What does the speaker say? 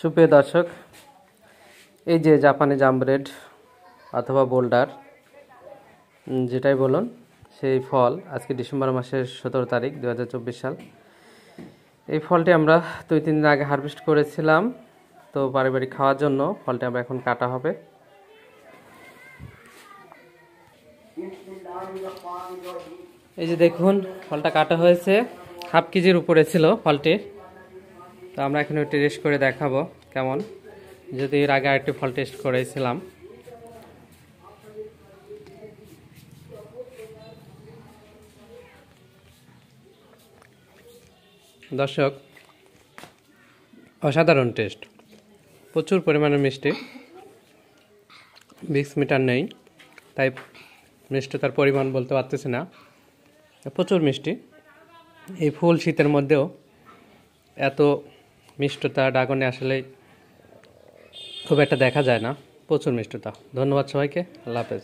সুপ্রিয় দর্শক, এই যে জাপানি জামব্রেড অথবা বোল্ডার যেটাই বলুন, সেই ফল আজকে ডিসেম্বর মাসের 17 তারিখ 2024 সাল। এই ফলটি আমরা 2-3 দিন আগে হারভেস্ট করেছিলাম, তো পারিবারিক খাওয়ার জন্য ফলটি আমরা এখন কাটা হবে। এই যে দেখুন, ফলটা কাটা হয়েছে, হাফ কেজির উপরে ছিল ফলটি। তো আমরা এখন টেস্ট করে দেখাবো কেমন, যদি এর আগে আরেকটি ফল টেস্ট করেছিলাম। দর্শক, অসাধারণ টেস্ট, প্রচুর পরিমাণে মিষ্টি, মিক্স মিটার নেই, তাই মিষ্টিতার পরিমাণ বলতে পারতেছি না, প্রচুর মিষ্টি। এই ফুল শীতের মধ্যেও এত মিষ্টতা ড্রাগনে আসলে খুব একটা দেখা যায় না, প্রচুর মিষ্টতা। ধন্যবাদ সবাইকে, আল্লাহ হাফেজ।